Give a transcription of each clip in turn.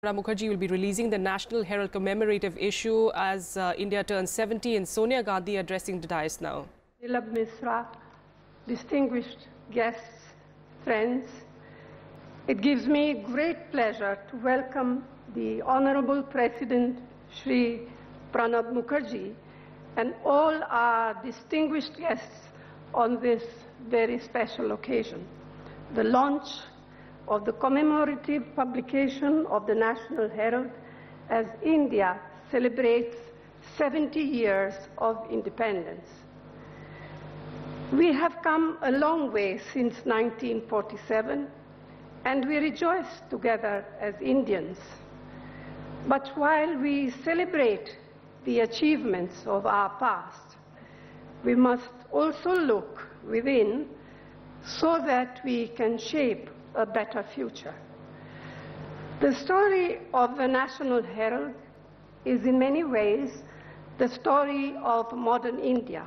Pranab Mukherjee will be releasing the National Herald Commemorative issue as India turns 70, and Sonia Gandhi addressing the dais now. Nilab Misra, distinguished guests, friends, it gives me great pleasure to welcome the Honorable President Shri Pranab Mukherjee and all our distinguished guests on this very special occasion, the launch of the commemorative publication of the National Herald as India celebrates 70 years of independence. We have come a long way since 1947, and we rejoice together as Indians. But while we celebrate the achievements of our past, we must also look within so that we can shape a better future. The story of the National Herald is in many ways the story of modern India.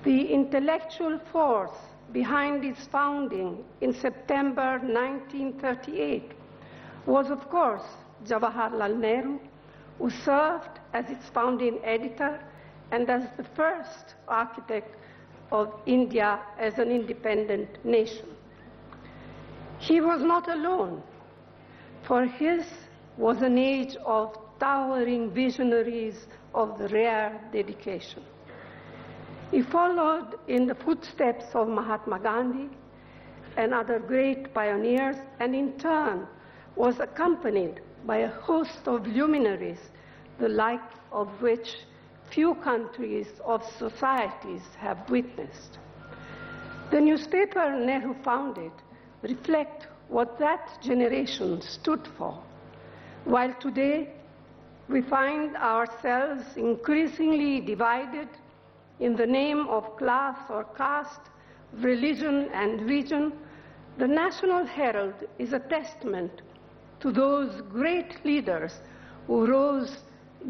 The intellectual force behind its founding in September 1938 was, of course, Jawaharlal Nehru, who served as its founding editor and as the first architect of India as an independent nation. He was not alone, for his was an age of towering visionaries of rare dedication. He followed in the footsteps of Mahatma Gandhi and other great pioneers, and in turn was accompanied by a host of luminaries, the like of which few countries or societies have witnessed. The newspaper Nehru founded reflect what that generation stood for, while today we find ourselves increasingly divided in the name of class or caste, religion and region. The National Herald is a testament to those great leaders who rose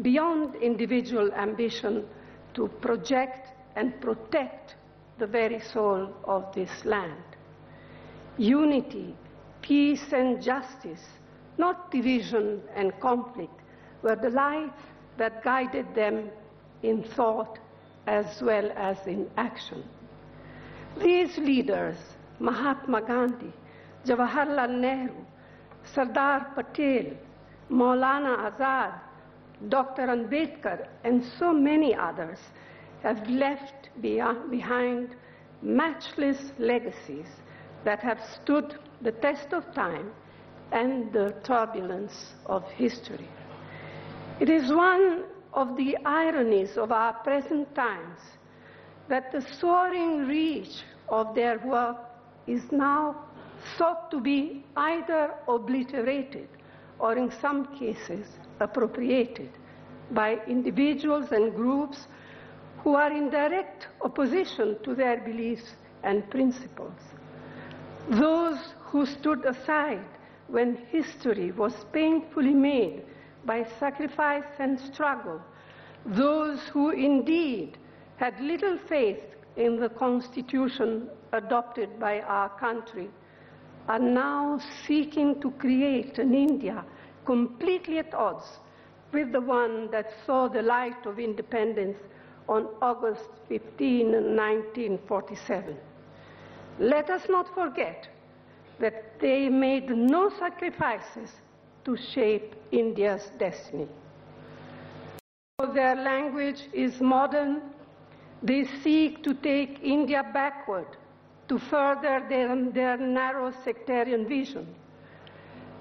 beyond individual ambition to project and protect the very soul of this land. Unity, peace and justice, not division and conflict, were the lights that guided them in thought as well as in action. These leaders, Mahatma Gandhi, Jawaharlal Nehru, Sardar Patel, Maulana Azad, Dr. Ambedkar, and so many others, have left behind matchless legacies that have stood the test of time and the turbulence of history. It is one of the ironies of our present times that the soaring reach of their work is now sought to be either obliterated or in some cases appropriated by individuals and groups who are in direct opposition to their beliefs and principles. Those who stood aside when history was painfully made by sacrifice and struggle, those who indeed had little faith in the Constitution adopted by our country, are now seeking to create an India completely at odds with the one that saw the light of independence on August 15, 1947. Let us not forget that they made no sacrifices to shape India's destiny. Their language is modern. They seek to take India backward to further their narrow sectarian vision.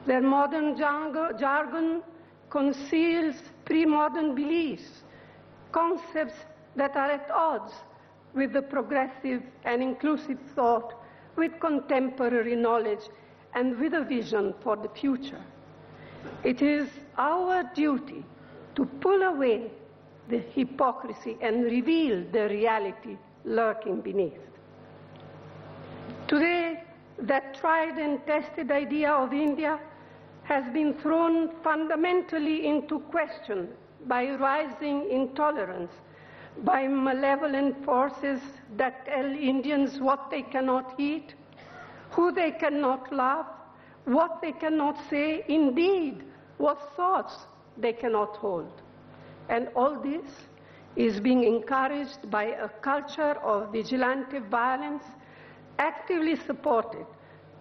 Their modern jargon conceals pre-modern beliefs, concepts that are at odds with the progressive and inclusive thought, with contemporary knowledge, and with a vision for the future. It is our duty to pull away the hypocrisy and reveal the reality lurking beneath. Today, that tried and tested idea of India has been thrown fundamentally into question by rising intolerance, by malevolent forces that tell Indians what they cannot eat, who they cannot love, what they cannot say, indeed, what thoughts they cannot hold. And all this is being encouraged by a culture of vigilante violence actively supported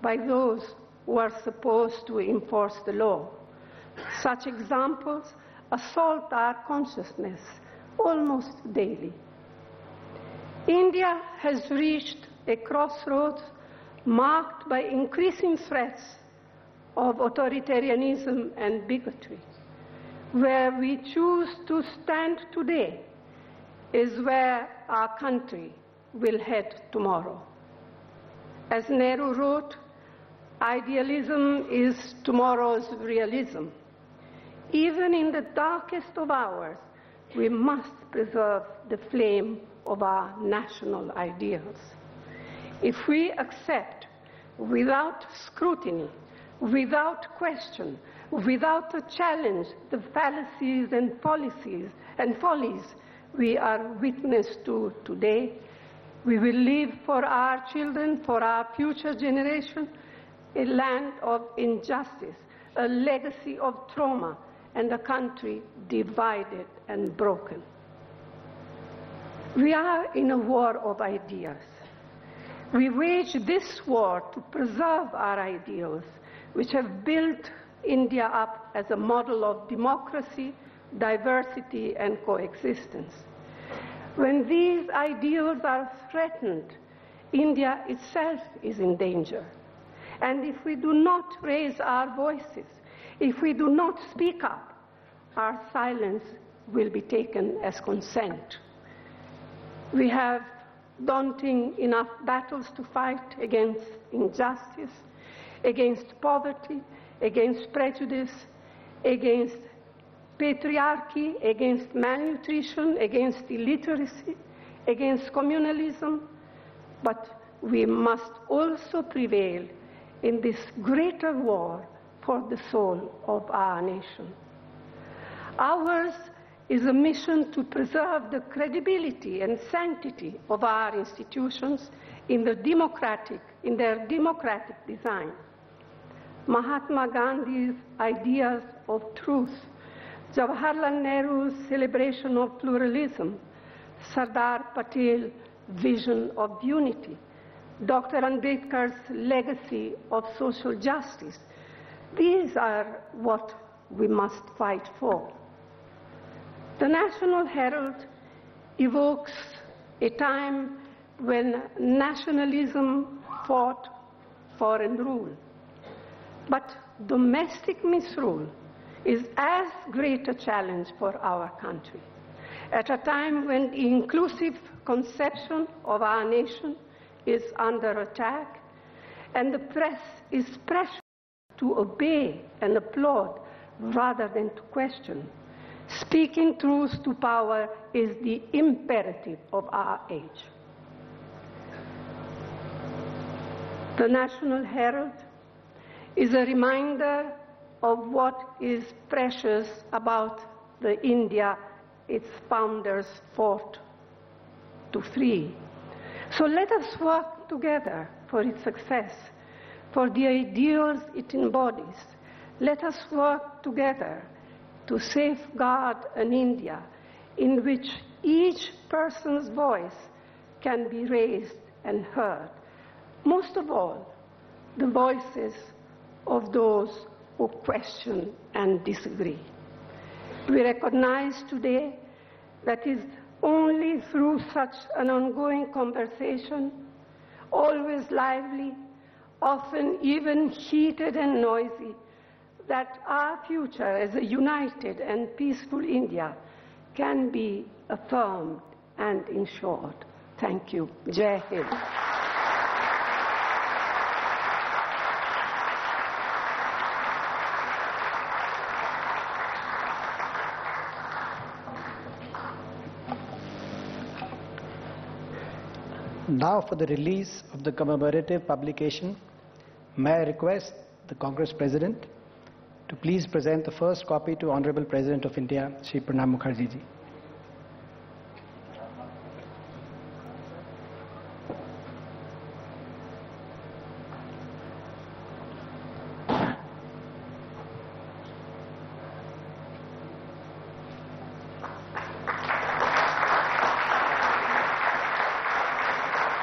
by those who are supposed to enforce the law. Such examples assault our consciousness almost daily. India has reached a crossroads marked by increasing threats of authoritarianism and bigotry. Where we choose to stand today is where our country will head tomorrow. As Nehru wrote, idealism is tomorrow's realism. Even in the darkest of hours, we must preserve the flame of our national ideals. If we accept, without scrutiny, without question, without a challenge, the fallacies and policies and follies we are witness to today, we will leave for our children, for our future generation, a land of injustice, a legacy of trauma, and a country divided and broken. We are in a war of ideas. We wage this war to preserve our ideals, which have built India up as a model of democracy, diversity, and coexistence. When these ideals are threatened, India itself is in danger. And if we do not raise our voices, if we do not speak up, our silence will be taken as consent. We have daunting enough battles to fight against injustice, against poverty, against prejudice, against patriarchy, against malnutrition, against illiteracy, against communalism, but we must also prevail in this greater war for the soul of our nation. Ours is a mission to preserve the credibility and sanctity of our institutions in their democratic design. Mahatma Gandhi's ideas of truth, Jawaharlal Nehru's celebration of pluralism, Sardar Patel's vision of unity, Dr. Ambedkar's legacy of social justice. These are what we must fight for. The National Herald evokes a time when nationalism fought foreign rule. But domestic misrule is as great a challenge for our country. At a time when the inclusive conception of our nation is under attack, and the press is pressured to obey and applaud rather than to question, speaking truth to power is the imperative of our age. The National Herald is a reminder of what is precious about the India its founders fought to free. So let us work together for its success, for the ideals it embodies. Let us work together to safeguard an India in which each person's voice can be raised and heard. Most of all, the voices of those who question and disagree. We recognize today that it is only through such an ongoing conversation, always lively, often even heated and noisy, that our future as a united and peaceful India can be affirmed and ensured. Thank you. Jai Hind. Now for the release of the commemorative publication, may I request the Congress President to please present the first copy to Honorable President of India, Shri Pranab Mukherjee ji.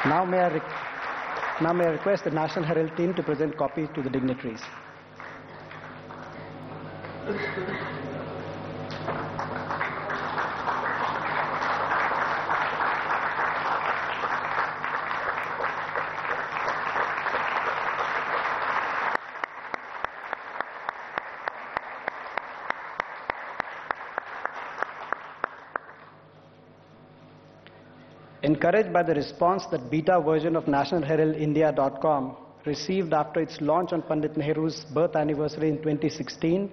Now may I request the National Herald team to present copies to the dignitaries. Encouraged by the response that beta version of nationalheraldindia.com received after its launch on Pandit Nehru's birth anniversary in 2016,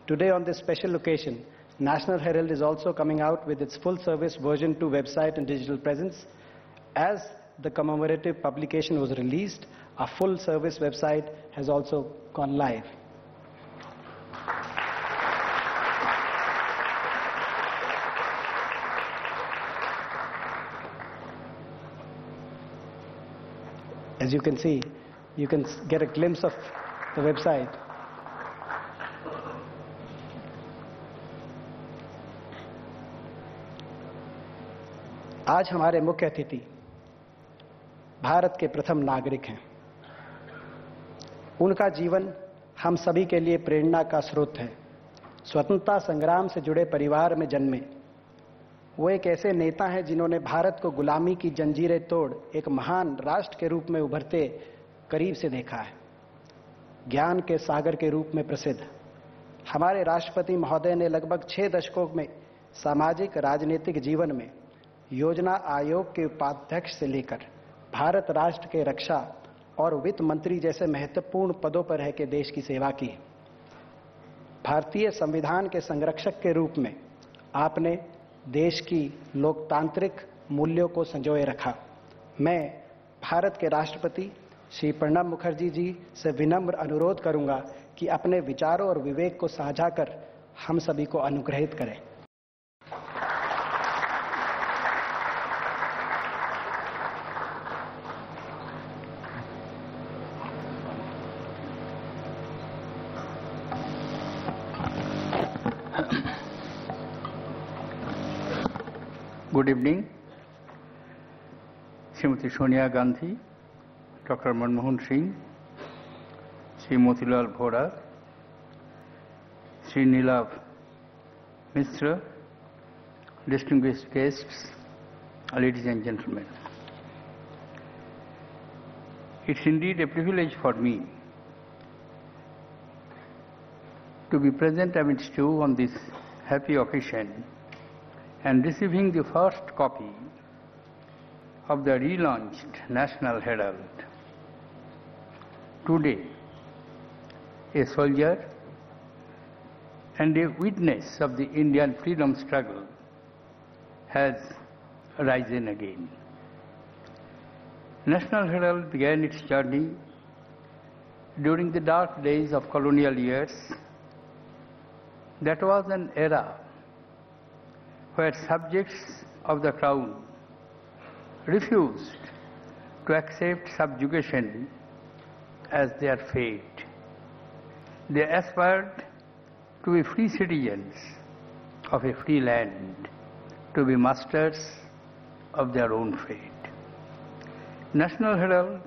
today on this special occasion, National Herald is also coming out with its full-service version 2 website and digital presence. As the commemorative publication was released, a full-service website has also gone live. As you can see, you can get a glimpse of the website. आज हमारे मुख्य अतिथि भारत के प्रथम नागरिक हैं। उनका जीवन हम सभी के लिए प्रेरणा का स्रोत है। स्वतंत्रता संग्राम से जुड़े परिवार में जन्मे, वो एक ऐसे नेता हैं जिन्होंने भारत को गुलामी की जंजीरें तोड़ एक महान राष्ट्र के रूप में उभरते करीब से देखा है। ज्ञान के सागर के रूप में प्रसिद्ध हमारे राष्ट्रपति महोदय ने लगभग 6 दशकों में सामाजिक राजनीतिक जीवन में योजना आयोग के उपाध्यक्ष से लेकर भारत राष्ट्र के रक्षा और वित्त मंत्री जैसे महत्वपूर्ण पदों पर रह के देश की सेवा की। भारतीय संविधान के संरक्षक के रूप में आपने देश की लोकतांत्रिक मूल्यों को संजोए रखा। मैं भारत के राष्ट्रपति श्री प्रणब मुखर्जी जी से विनम्र अनुरोध करूंगा कि अपने विचारों और विवेक को साझा कर हम सभी को अनुग्रहित करें। Good evening, Srimati Sonia Gandhi, Dr. Manmohan Singh, Sri Motilal Vora, Sri Nilav Mishra, distinguished guests, ladies and gentlemen. It's indeed a privilege for me to be present amidst you on this happy occasion and receiving the first copy of the relaunched National Herald. Today, a soldier and a witness of the Indian freedom struggle has risen again. National Herald began its journey during the dark days of colonial years. That was an era where subjects of the crown refused to accept subjugation as their fate. They aspired to be free citizens of a free land, to be masters of their own fate. National Herald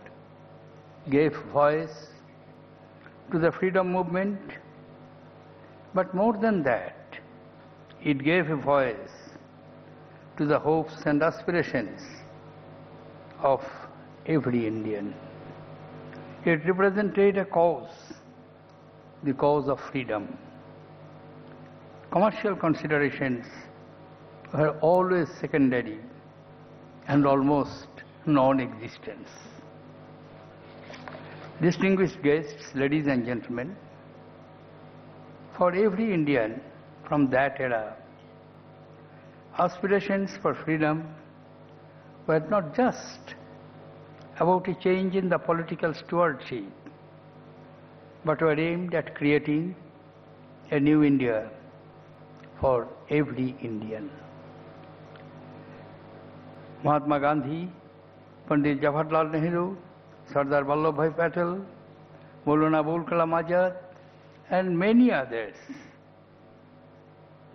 gave voice to the freedom movement, but more than that, it gave a voice to the hopes and aspirations of every Indian. It represented a cause, the cause of freedom. Commercial considerations were always secondary and almost non-existent. Distinguished guests, ladies and gentlemen, for every Indian from that era, aspirations for freedom were not just about a change in the political stewardship, but were aimed at creating a new India for every Indian. Mahatma Gandhi, Pandit Jawaharlal Nehru, Sardar Vallabhbhai Patel, Maulana Abul Kalam Azad, and many others,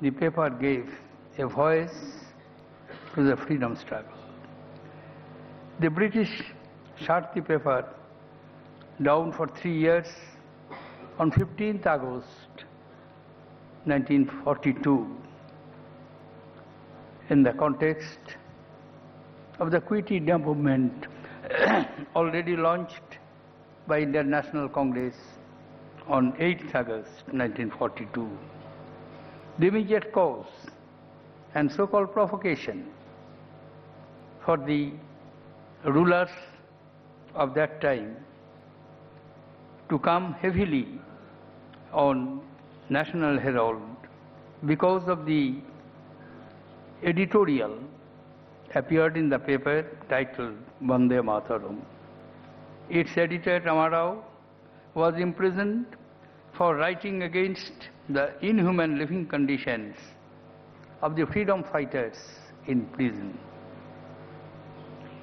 the paper gave a voice to the freedom struggle. The British shut the paper down for 3 years on 15th August 1942 in the context of the Quit India movement already launched by Indian National Congress on 8th August 1942. The immediate cause and so-called provocation for the rulers of that time to come heavily on National Herald because of the editorial appeared in the paper titled Vande Mataram. Its editor Ramarao was imprisoned for writing against the inhuman living conditions of the freedom fighters in prison.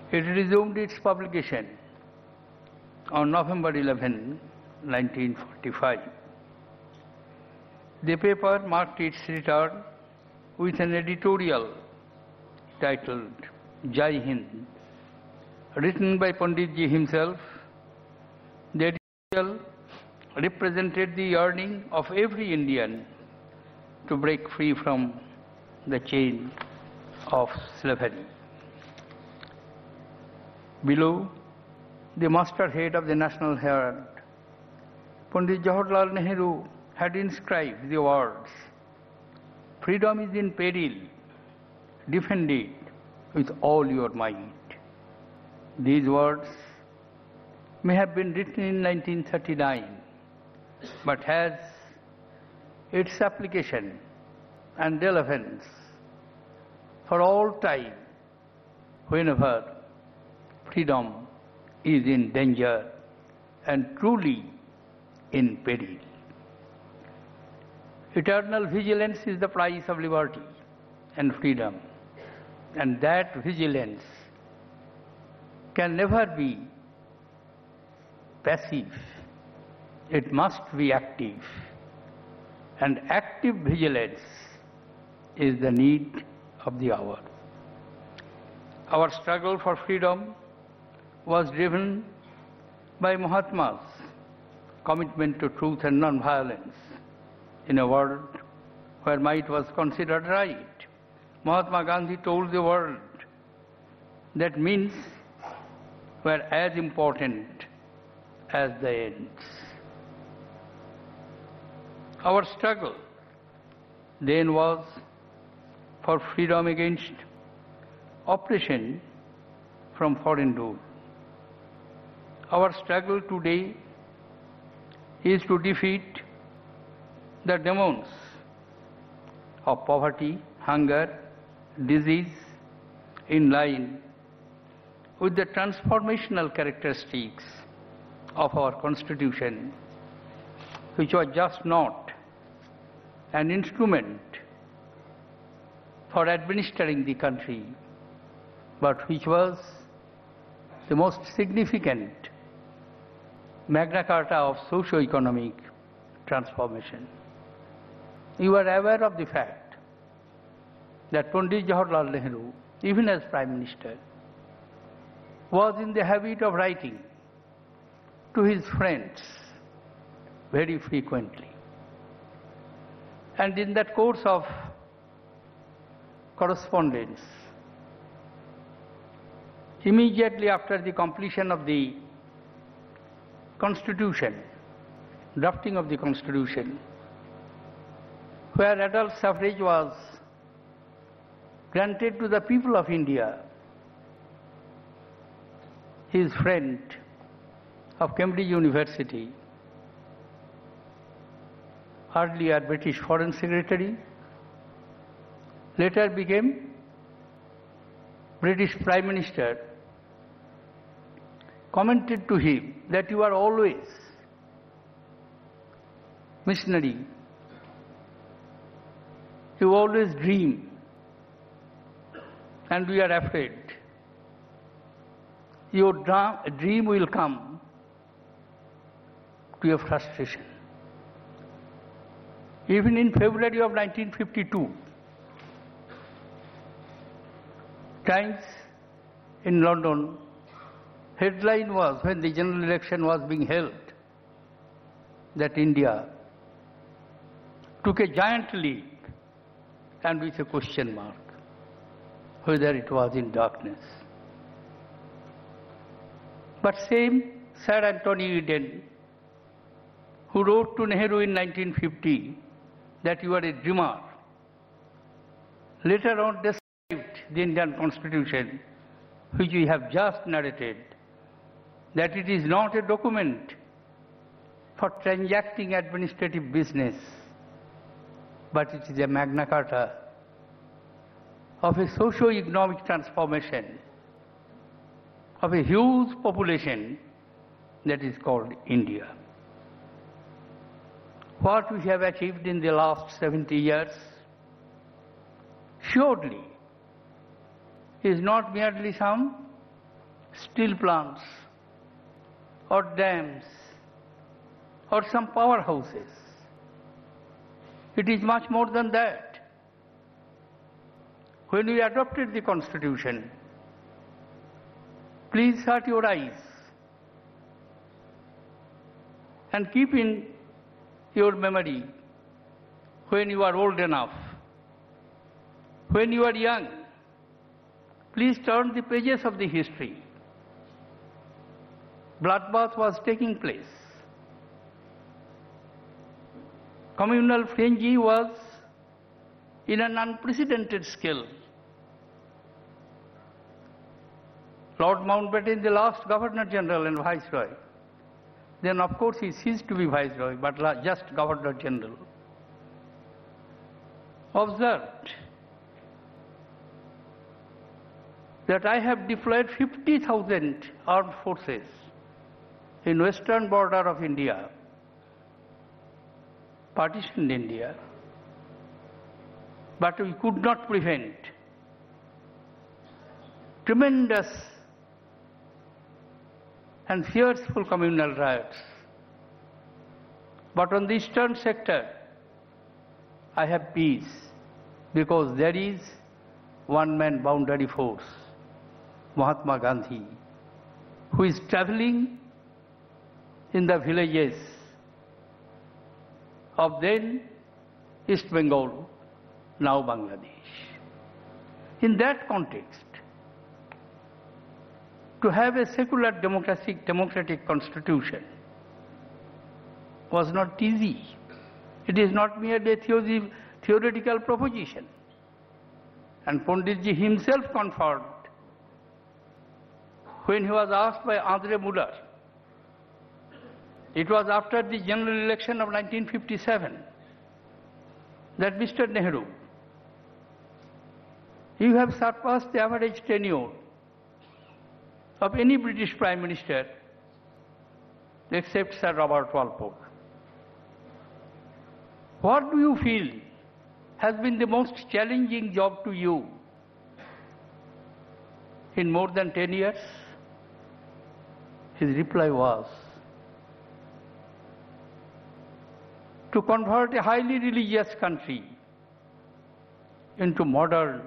It resumed its publication on November 11, 1945. The paper marked its return with an editorial titled Jai Hind, written by Panditji himself. The editorial represented the yearning of every Indian to break free from the chain of slavery. Below, the masthead of the National Herald, Pandit Jawaharlal Nehru had inscribed the words, "Freedom is in peril, defend it with all your might." These words may have been written in 1939, but has its application and relevance for all time whenever freedom is in danger and truly in peril. Eternal vigilance is the price of liberty and freedom, and that vigilance can never be passive. It must be active, and active vigilance is the need of the hour. Our struggle for freedom was driven by Mahatma's commitment to truth and non-violence in a world where might was considered right. Mahatma Gandhi told the world that means were as important as the ends. Our struggle then was for freedom against oppression from foreign rule. Our struggle today is to defeat the demons of poverty, hunger, disease in line with the transformational characteristics of our Constitution, which was just not an instrument for administering the country, but which was the most significant Magna Carta of socio-economic transformation. You are aware of the fact that Pandit Jawaharlal Nehru, even as Prime Minister, was in the habit of writing to his friends very frequently. And in that course of correspondence, immediately after the completion of the Constitution, drafting of the Constitution, where adult suffrage was granted to the people of India, his friend of Cambridge University, earlier British Foreign Secretary, later became British Prime Minister, commented to him that you are always missionary, you always dream, and we are afraid your dream will come to a frustration. Even in February of 1952, Times in London headline was, when the general election was being held, that India took a giant leap, and with a question mark, whether it was in darkness. But same Sir Anthony Eden, who wrote to Nehru in 1950 that you are a dreamer, later on described the Indian Constitution, which we have just narrated, that it is not a document for transacting administrative business, but it is a Magna Carta of a socio-economic transformation of a huge population that is called India. What we have achieved in the last 70 years surely is not merely some steel plants or dams or some powerhouses. It is much more than that. When we adopted the Constitution, please shut your eyes and keep in your memory when you are old enough, when you are young, please turn the pages of the history. Bloodbath was taking place. Communal frenzy was in an unprecedented scale. Lord Mountbatten, the last Governor General and Viceroy, then of course he ceased to be Viceroy, but just Governor General, observed that I have deployed 50,000 armed forces in western border of India, partitioned India, but we could not prevent tremendous and fearful communal riots. But on the eastern sector, I have peace, because there is one-man boundary force, Mahatma Gandhi, who is traveling in the villages of then East Bengal, now Bangladesh. In that context, to have a secular democratic constitution was not easy. It is not merely a theoretical proposition. And Panditji himself confirmed when he was asked by Andre Muller. It was after the general election of 1957 that Mr. Nehru, you have surpassed the average tenure of any British Prime Minister except Sir Robert Walpole. What do you feel has been the most challenging job to you in more than 10 years? His reply was, to convert a highly religious country into modern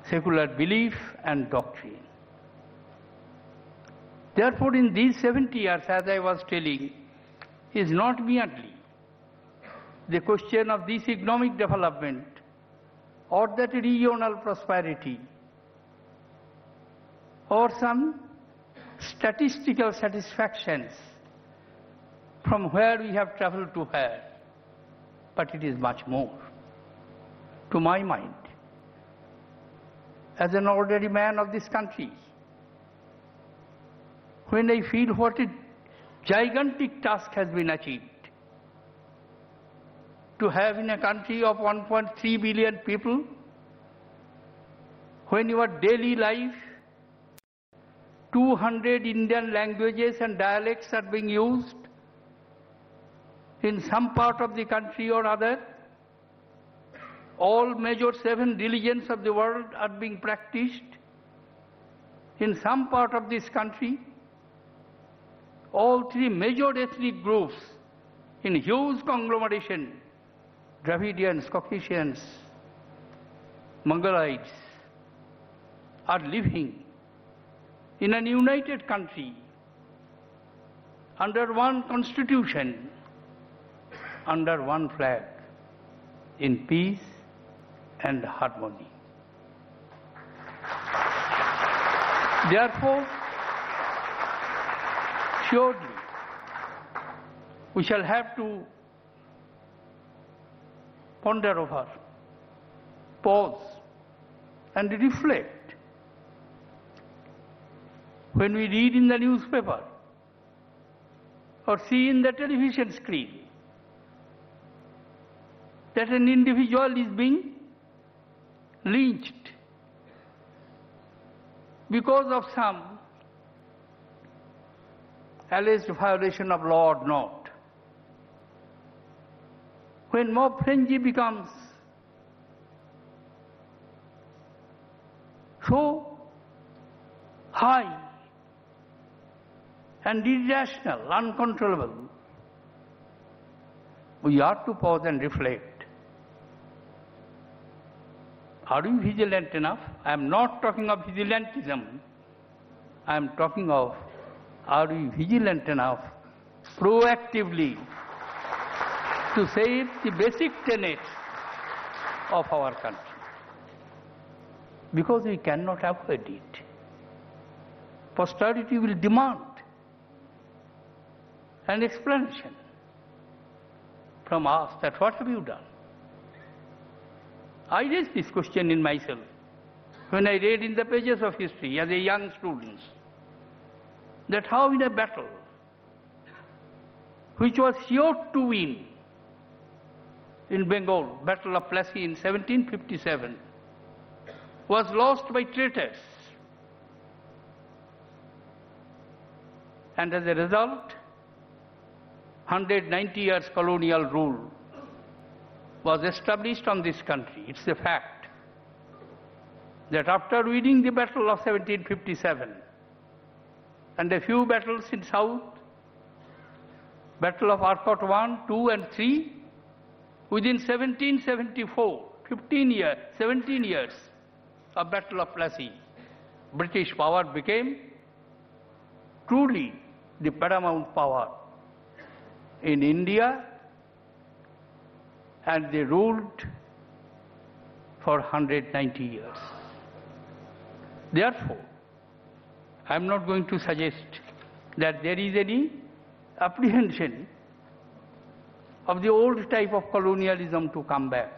secular belief and doctrine. Therefore, in these 70 years, as I was telling, is not merely the question of this economic development or that regional prosperity or some statistical satisfactions from where we have traveled to where, but it is much more. To my mind, as an ordinary man of this country, when I feel what a gigantic task has been achieved, to have in a country of 1.3 billion people, when your daily life, 200 Indian languages and dialects are being used in some part of the country or other, all major 7 religions of the world are being practiced in some part of this country, all 3 major ethnic groups in huge conglomeration, Dravidians, Caucasians, Mongoloids, are living in a united country, under one constitution, under one flag, in peace and harmony. Therefore, surely we shall have to ponder over, pause, and reflect. When we read in the newspaper or see in the television screen that an individual is being lynched because of some alleged violation of law or not, when mob frenzy becomes so high and irrational, uncontrollable, we ought to pause and reflect. Are we vigilant enough? I am not talking of vigilantism. I am talking of, are we vigilant enough proactively to save the basic tenets of our country? Because we cannot avoid it. Posterity will demand an explanation from us that what have you done? I raised this question in myself when I read in the pages of history as a young student, that how in a battle which was sure to win in Bengal, Battle of Plassey in 1757, was lost by traitors. And as a result, 190 years colonial rule was established on this country. It's a fact that after winning the Battle of 1757 and a few battles in South, Battle of Arcot I, II and III, within 1774, 17 years of Battle of Plassey, British power became truly the paramount power in India, and they ruled for 190 years. Therefore, I am not going to suggest that there is any apprehension of the old type of colonialism to come back.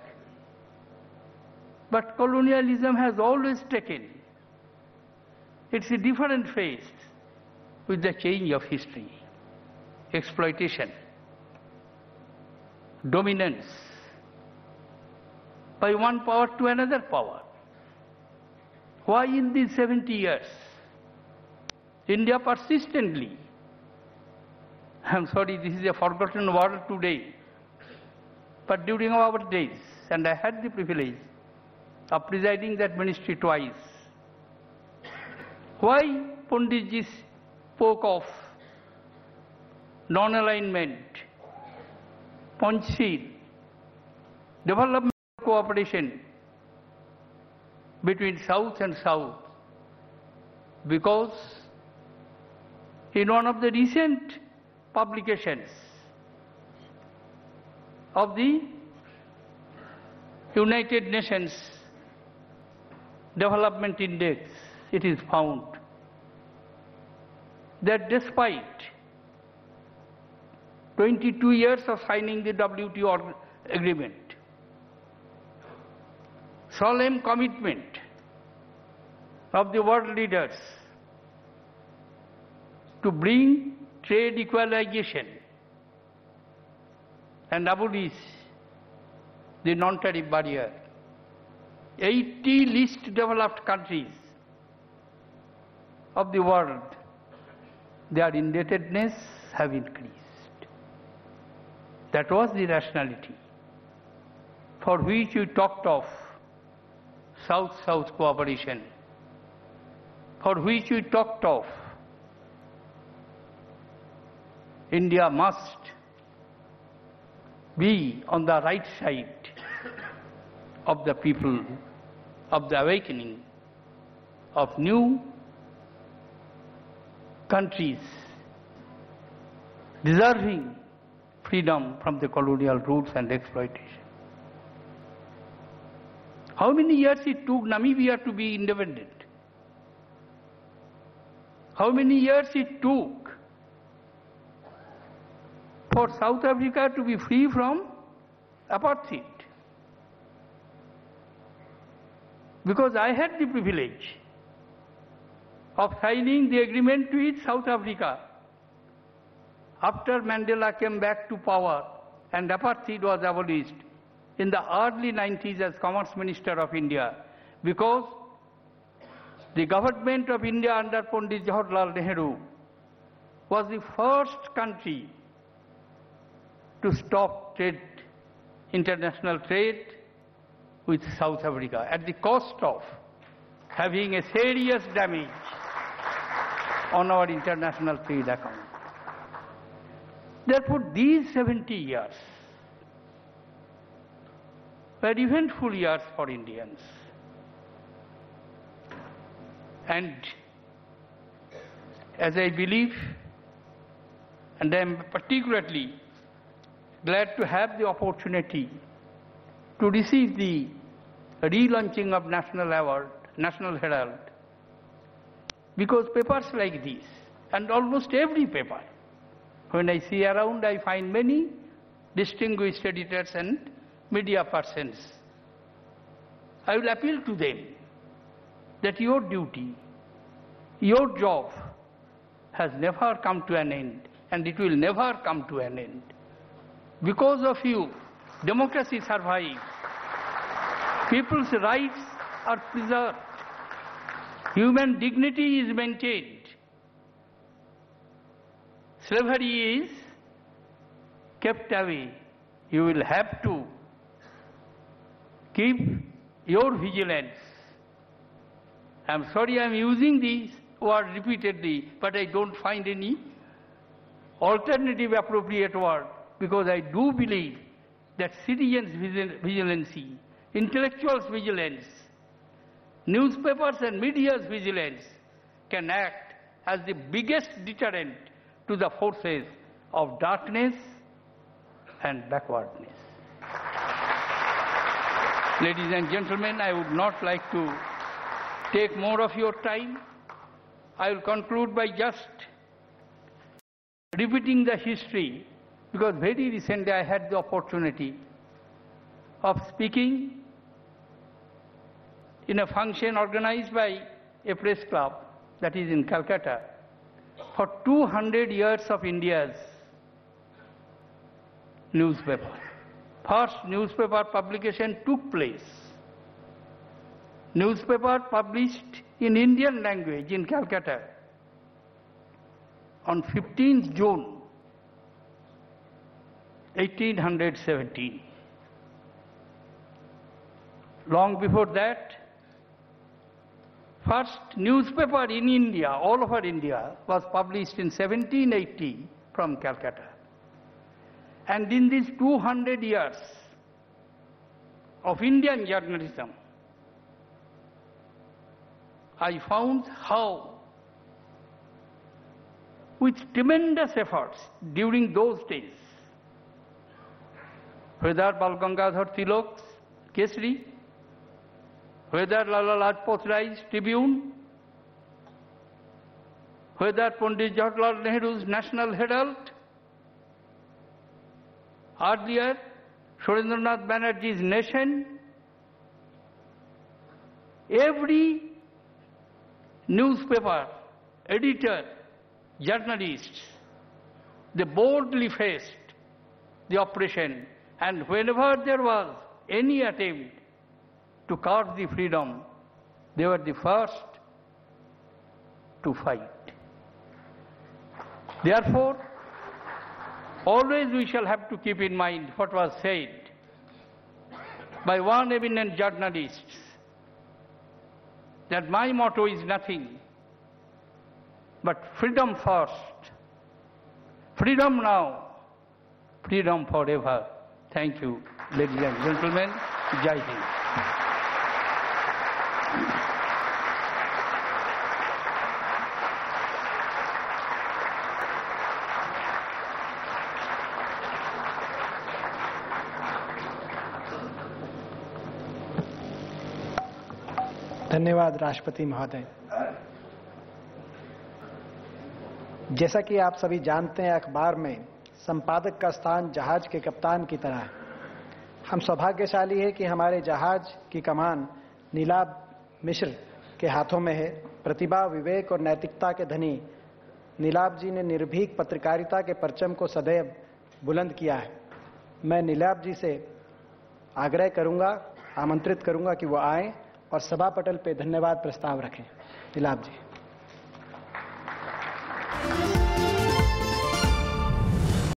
But colonialism has always taken its different phase with the change of history. Exploitation, dominance by one power to another power. Why in these 70 years India persistently, I'm sorry, this is a forgotten word today, but during our days, and I had the privilege of presiding that ministry twice, why Panditji spoke of non-alignment, Panchsheel, development cooperation between South and South? Because in one of the recent publications of the United Nations Development Index, it is found that despite 22 years of signing the WTO agreement, solemn commitment of the world leaders to bring trade equalization and abolish the non-tariff barrier, 80 least developed countries of the world, their indebtedness have increased. That was the rationality for which we talked of South-South cooperation, for which we talked of India must be on the right side of the people, of the awakening of new countries deserving freedom from the colonial rules and exploitation. How many years it took Namibia to be independent? How many years it took for South Africa to be free from apartheid? Because I had the privilege of signing the agreement with South Africa after Mandela came back to power and apartheid was abolished in the early 90s as Commerce Minister of India, because the government of India under Pandit Jawaharlal Nehru was the first country to stop trade, international trade with South Africa at the cost of having a serious damage on our international trade account. Therefore, these 70 years were eventful years for Indians. And as I believe, and I am particularly glad to have the opportunity to receive the relaunching of National Herald, because papers like this, and almost every paper, when I see around, I find many distinguished editors and media persons. I will appeal to them that your duty, your job has never come to an end, and it will never come to an end. Because of you, democracy survives. People's rights are preserved. Human dignity is maintained. Slavery is kept away. You will have to keep your vigilance. I'm sorry I'm using these words repeatedly, but I don't find any alternative appropriate word, because I do believe that citizens' vigilance, intellectuals' vigilance, newspapers and media's vigilance can act as the biggest deterrent to the forces of darkness and backwardness. Ladies and gentlemen, I would not like to take more of your time. I will conclude by just repeating the history, because very recently I had the opportunity of speaking in a function organized by a press club that is in Calcutta for 200 years of India's newspaper. First newspaper publication took place. Newspaper published in Indian language in Calcutta on 15th June 1817. Long before that, first newspaper in India, all over India, was published in 1780 from Calcutta. And in these 200 years of Indian journalism, I found how, with tremendous efforts during those days, whether Bal Gangadhar Tilak's Kesari, whether Lala Lajpat Rai's Tribune, whether Pandit Jawaharlal Nehru's National Herald, earlier Surendranath Banerjee's Nation, every newspaper, editor, journalists, they boldly faced the oppression, and whenever there was any attempt to curb the freedom, they were the first to fight. Therefore, always we shall have to keep in mind what was said by one eminent journalist, that my motto is nothing but freedom first, freedom now, freedom forever. Thank you, ladies and gentlemen. Jai Hind. धन्यवाद राष्ट्रपति महोदय। जैसा कि आप सभी जानते हैं, अखबार में संपादक का स्थान जहाज के कप्तान की तरह है। हम सौभाग्यशाली हैं कि हमारे जहाज की कमान नीलाभ मिश्र के हाथों में है। प्रतिभा, विवेक और नैतिकता के धनी नीलाभ जी ने निर्भीक पत्रकारिता के परचम को सदैव बुलंद किया है। मैं नीलाभ जी से आग्रह करूंगा, आमंत्रित करूंगा कि वो आएं और सभा पटल पे धन्यवाद प्रस्ताव रखें। नीलाभ जी।